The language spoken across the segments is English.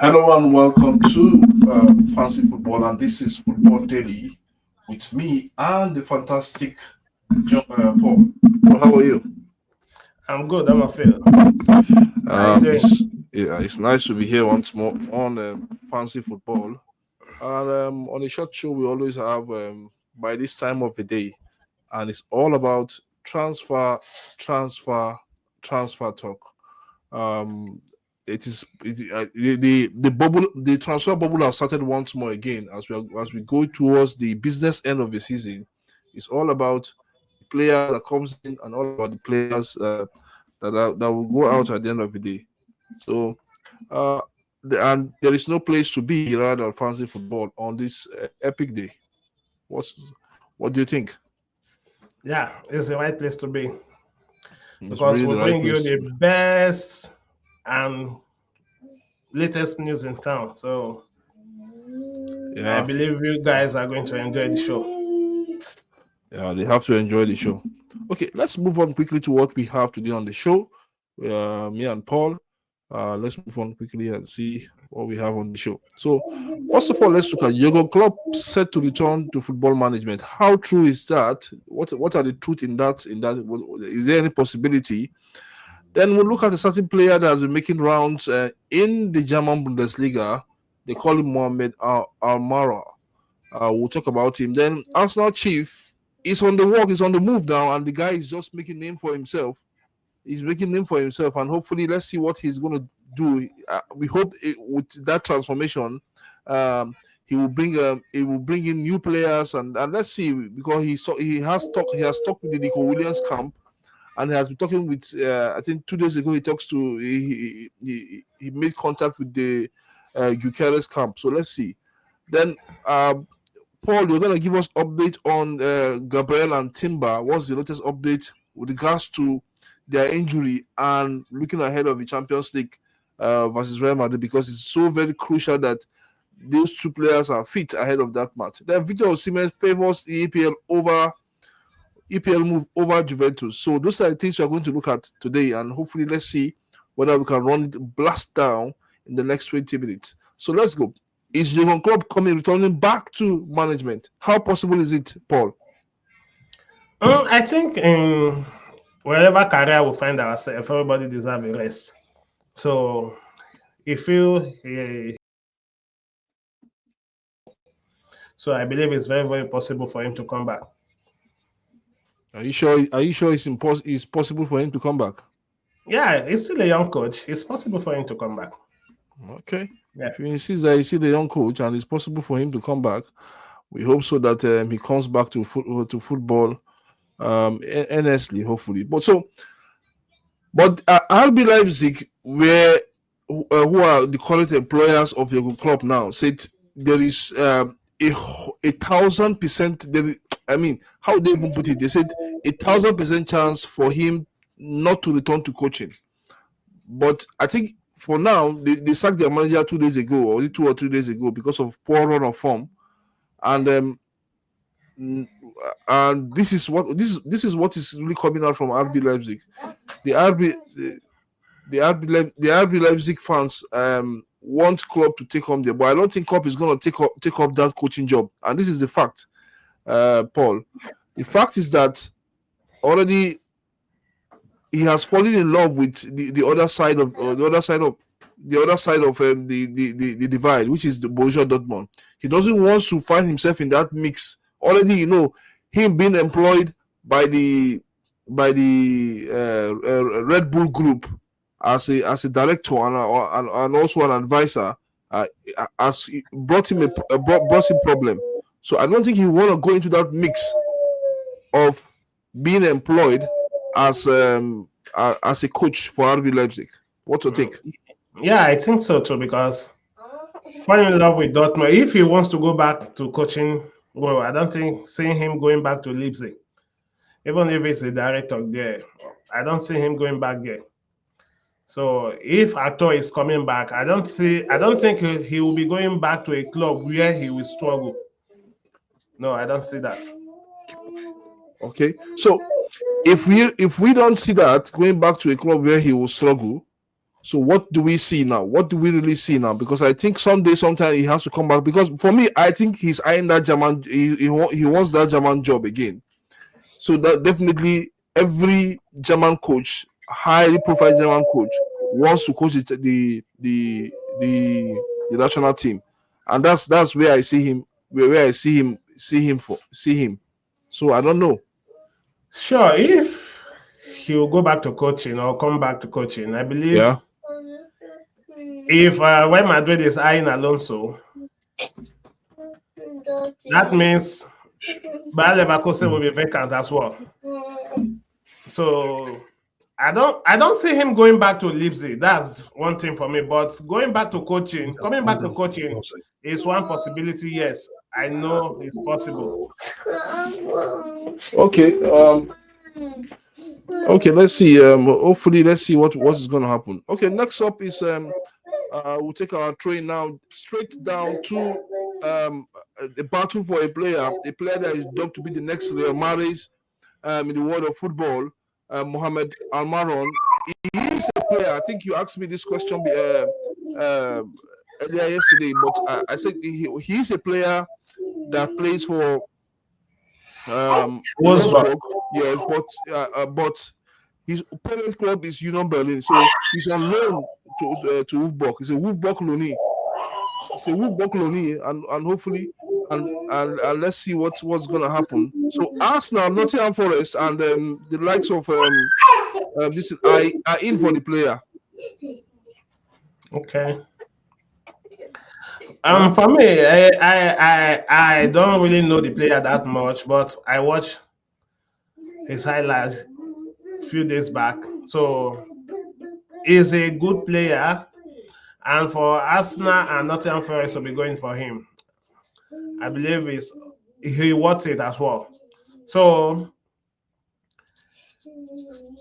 Hello and welcome to Fancy Football, and this is Football Daily with me and the fantastic Paul. Well, how are you? I'm good. I'm a feel. How you Um, doing? it's it's nice to be here once more on Fancy Football, and on a short show we always have by this time of the day, and it's all about transfer, transfer, transfer talk. Um, the bubble, the transfer bubble has started once more again as we go towards the business end of the season. It's all about the players that comes in and all about the players that will go out at the end of the day. So uh and there is no place to be rather than fancy football on this epic day. What's what do you think? Yeah, it's the right place to be It's because really we the right bring you place to the be. best and latest news in town. So I Yeah, believe you guys are going to enjoy the show. yeah, they have to enjoy the show. Okay, let's move on quickly to what we have today on the show. Me and Paul. Let's move on quickly and see what we have on the show. So, first of all, let's look at Jürgen Klopp set to return to football management. How true is that? What are the truth in that? Is there any possibility? Then we'll look at a certain player that has been making rounds in the German Bundesliga. They call him Mohamed Almara. We'll talk about him. Then Arsenal chief is on the walk, is on the move now, and the guy is just making name for himself. He's making name for himself, and hopefully, let's see what he's going to do. We hope with that transformation, um, he will bring in new players, and let's see because he has talked with the Nico Williams camp, and he has been talking with I think 2 days ago he made contact with the Gukeres camp. So let's see. Then Paul, you're gonna give us update on Gabriel and Timber. What's the latest update with regards to their injury and looking ahead of the Champions League versus Real Madrid because it's so very crucial that those two players are fit ahead of that match. Then Victor Osimhen favors the EPL move over Juventus. So those are the things we are going to look at today, and hopefully let's see whether we can run it blast down in the next 20 minutes. So let's go. Is Jurgen Klopp returning back to management? How possible is it, Paul? I think in wherever career we find ourselves, everybody deserves a rest. So if so I believe it's very, very possible for him to come back. Are you sure? Are you sure it's possible for him to come back? Yeah, he's still a young coach. It's possible for him to come back. Okay. Yeah. If you insist that you see the young coach and it's possible for him to come back, we hope so that he comes back to football honestly, hopefully. But RB Leipzig, who are the current employers of Jurgen Klopp now, said there is a 1,000%. I mean, how they even put it? They said 1,000% chance for him not to return to coaching. But I think for now, they sacked their manager 2 days ago, or 2 or 3 days ago, because of poor run of form, and this is what is really coming out from RB Leipzig. The RB the RB Leipzig fans want Klopp to take on there, but I don't think Klopp is going to take up that coaching job. And this is the fact, Paul. The fact is that already he has fallen in love with the other side of the divide, which is the Borussia Dortmund. He doesn't want to find himself in that mix. Already, him being employed by the Red Bull Group as a director and also an advisor, has brought him brought him problem. So I don't think he want to go into that mix of being employed as as a coach for RB Leipzig. What to think? Yeah, I think so too because fall in love with Dortmund. If he wants to go back to coaching, well, I don't think seeing him going back to Leipzig, even if it's a director there, I don't see him going back there. So if Ato is coming back, I don't think he will be going back to a club where he will struggle. No, I don't see that. Okay, so if we don't see that going back to a club where he will struggle, So what do we see now? What do we really see now? Because I think sometime he has to come back. Because for me, I think he's eyeing that German. He wants that German job again. So that definitely every German coach, highly profile German coach, wants to coach the national team, and that's where I see him. Where I see him. So I don't know. Sure, if he will go back to coaching or come back to coaching, I believe Yeah. if when Madrid is eyeing Alonso, that means Bayer Leverkusen will be vacant as well. So I don't see him going back to Leipzig. That's one thing for me. But going back to coaching, coming back to coaching is one possibility. Yes, I know it's possible. Okay. Okay. Let's see. Hopefully, let's see what is going to happen. Okay. Next up is we'll take our train now straight down to the battle for a player that is dubbed to be the next Real Mahrez in the world of football, Mohamed Almaron. He is a player. I think you asked me this question earlier yesterday, but I said he is a player that plays for Wolfsburg. Yes, but his parent club is Union Berlin, so he's on loan to Wolfsburg. He's a Wolfsburg loanee. And hopefully, and let's see what's gonna happen. So Arsenal, Nottingham Forest, and the likes of this are in for the player. Okay. For me, I don't really know the player that much, but I watched his highlights a few days back. So he's a good player, and for Arsenal and Nottingham Forest to be going for him, I believe he wants it as well. So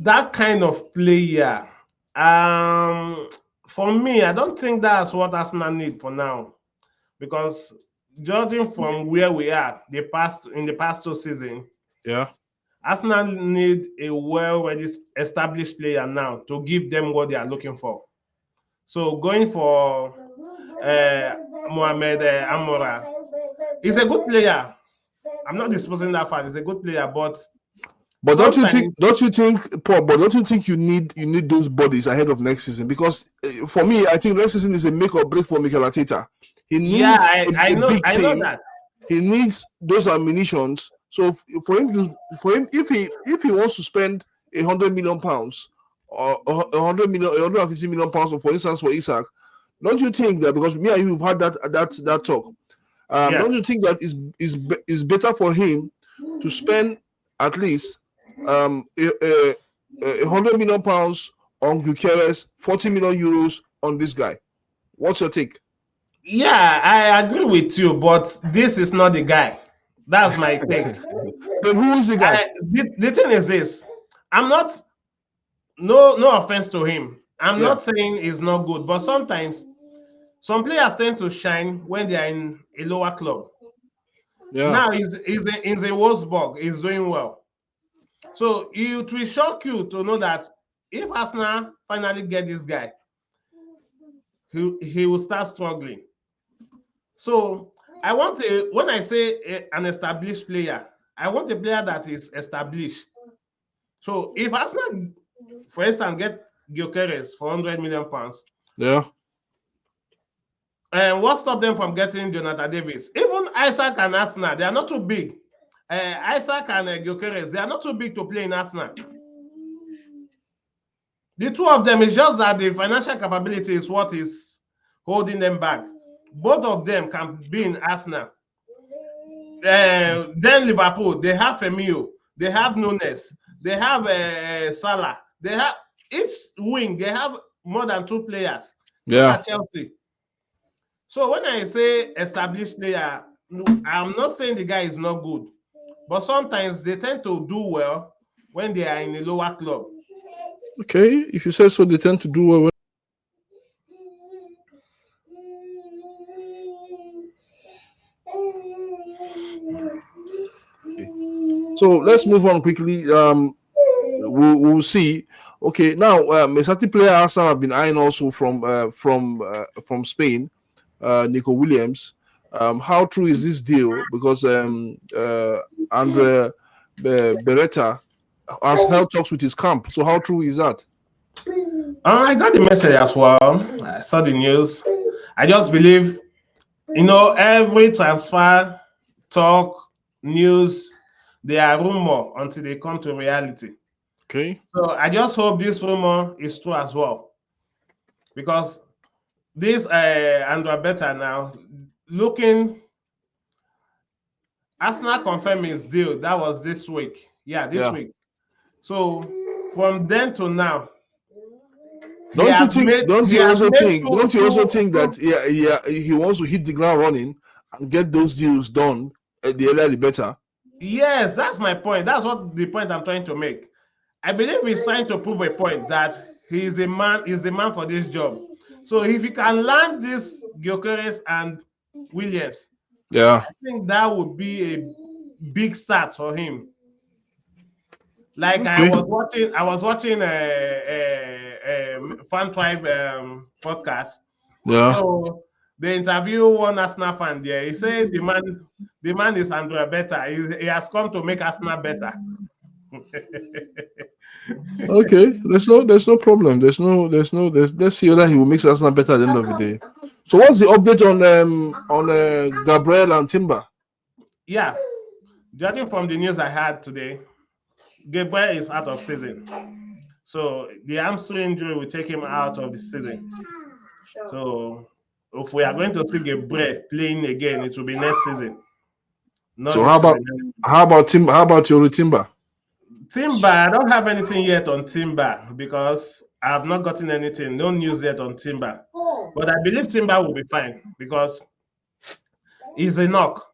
that kind of player, for me, I don't think that's what Arsenal need for now, because judging from where we are in the past 2 seasons, Yeah. Arsenal need a well-ready established player now to give them what they are looking for. So going for Mohamed Amora, he's a good player. I'm not disposing that fact. He's a good player, but don't you think, Paul? But don't you think you need those bodies ahead of next season? Because for me, I think next season is a make or break for Mikel Arteta. He needs I know that. He needs those ammunitions. So for him, if he wants to spend £100 million or 150 million pounds, for instance, for Isak, don't you think that, because me and you have had that talk? Don't you think that is better for him to spend at least £100 million on Gyökeres, 40 million euros on this guy? What's your take? Yeah, I agree with you, but this is not the guy. That's my take. Then who is the guy? The thing is this: I'm not. No offense to him. I'm not saying he's not good, but sometimes some players tend to shine when they are in a lower club. Yeah. Now he's in the Wolfsburg. He's doing well. So it will shock you to know that if Arsenal finally get this guy, he will start struggling. So when I say an established player, I want a player that is established. So if Arsenal, for instance, get Gyökeres for £100 million, yeah, and what stopped them from getting Jonathan Davis? Even Isaac and Arsenal, they are not too big. Isaac and Gyökeres, they are not too big to play in Arsenal. The two of them is just that the financial capability is what is holding them back. Both of them can be in Arsenal. Then Liverpool, they have Firmino, they have Nunes, they have Salah, they have each wing, they have more than 2 players. Look at Chelsea. So when I say established player, I'm not saying the guy is not good, but sometimes they tend to do well when they are in a lower club. Okay, if you say so, they tend to do well. So let's move on quickly. We'll see Okay, now a certain player Arsenal have been eyeing also from Spain, Nikko Williams. How true is this deal? Because Andre Beretta has held talks with his camp. So how true is that? I got the message as well. I saw the news. I just believe, every transfer talk, news, they are rumor until they come to reality. Okay. So I just hope this rumor is true as well. Because this Andra Beta now, looking, Arsenal confirmed his deal. That was this week. Yeah, this week. So from then to now, Don't you think? Don't you also think? Don't you also think that he wants to hit the ground running and get those deals done? The earlier the better. Yes, that's my point. That's what the point I'm trying to make. I believe he's trying to prove a point that he is the man for this job. So if he can land this Gyökeres and Williams, yeah, I think that would be a big start for him. Like okay. I was watching a Fan Tribe podcast. Yeah. So they interview one Arsenal fan there. He said the man is Andrea better. He has come to make Arsenal better. Okay, there's no problem. Let's see whether he will make Arsenal better at the end of the day. So what's the update on Gabriel and Timber? Yeah, judging from the news I had today, Gabriel is out of season. So the hamstring injury will take him out of the season. So if we are going to see Gabriel playing again, it will be next season. So how about Timber? How about your Timber? Timber, I don't have anything yet on Timber because I have not gotten anything, no news yet on Timber. But I believe Timber will be fine because he's a knock.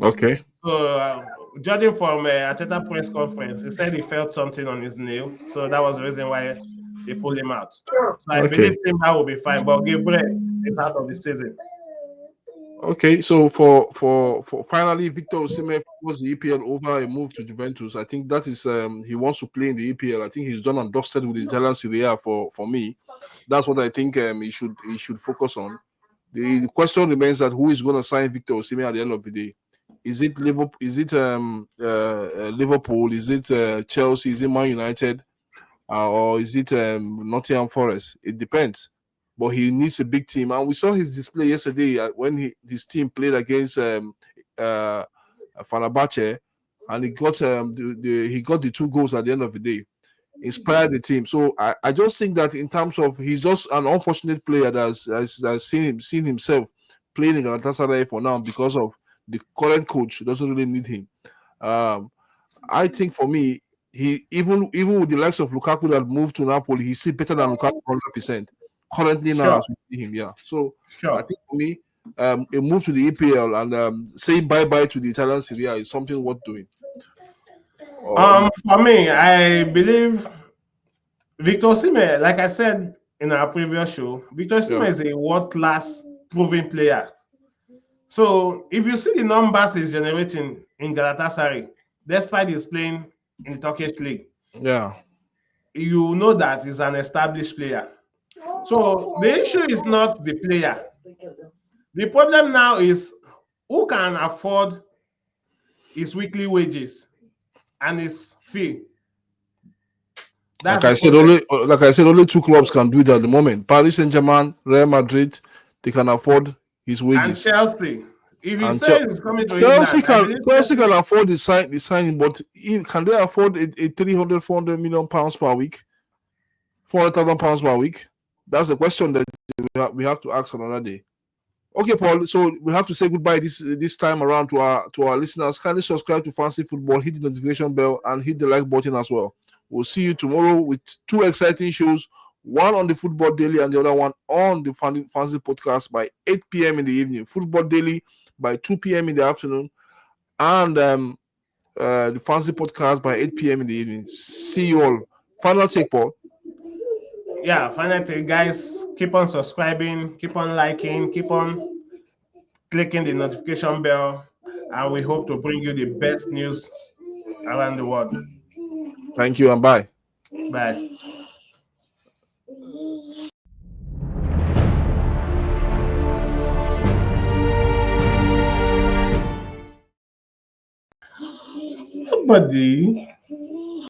Okay. So judging from Ateta press conference, he said he felt something on his nail. So that was the reason why they pulled him out. So I believe Timber will be fine, but Gabriel is out of the season. Okay, so for finally, Victor Osimhen was the EPL over a move to Juventus. I think that is he wants to play in the EPL. I think he's done and dusted with the Italian Serie A for me. That's what I think he should focus on. The question remains that who is going to sign Victor Osimhen at the end of the day? Is it Liverpool? Is it Liverpool? Is it Chelsea? Is it Man United? Or is it Nottingham Forest? It depends. But he needs a big team, and we saw his display yesterday when his team played against Fenerbahce, and he got the 2 goals at the end of the day, inspired the team. So I just think that in terms of he's just an unfortunate player that has seen himself playing in Galatasaray for now because of the current coach doesn't really need him. I think for me, he even with the likes of Lukaku that moved to Napoli, he's still better than Lukaku 100%. Currently now, as we see him, yeah. So I think for me, a move to the EPL and saying bye-bye to the Italian Serie A is something worth doing. For me, I believe Victor Osimhen, like I said in our previous show, Victor Osimhen is a world-class proven player. So if you see the numbers he's generating in Galatasaray, despite he's playing in the Turkish league, you know that he's an established player. So the issue is not the player. The problem now is who can afford his weekly wages and his fee. Like I said, only 2 clubs can do it at the moment. Paris Saint-Germain, Real Madrid, they can afford his wages. And Chelsea. If he says he's coming to Chelsea can afford the signing, but can they afford a 300-400 million pounds per week? 400,000 pounds per week? That's a question that we have to ask another day. Okay, Paul. So we have to say goodbye this time around to our listeners. Kindly subscribe to Fancy Football, hit the notification bell, and hit the like button as well. We'll see you tomorrow with 2 exciting shows, one on the Football Daily and the other one on the Fancy Podcast by 8 p.m. in the evening. Football Daily by 2 p.m. in the afternoon, and the Fancy Podcast by 8 p.m. in the evening. See you all. Final take, Paul. Yeah, final take, guys. Keep on subscribing, keep on liking, keep on clicking the notification bell, and we hope to bring you the best news around the world. Thank you and bye. Bye. Nobody.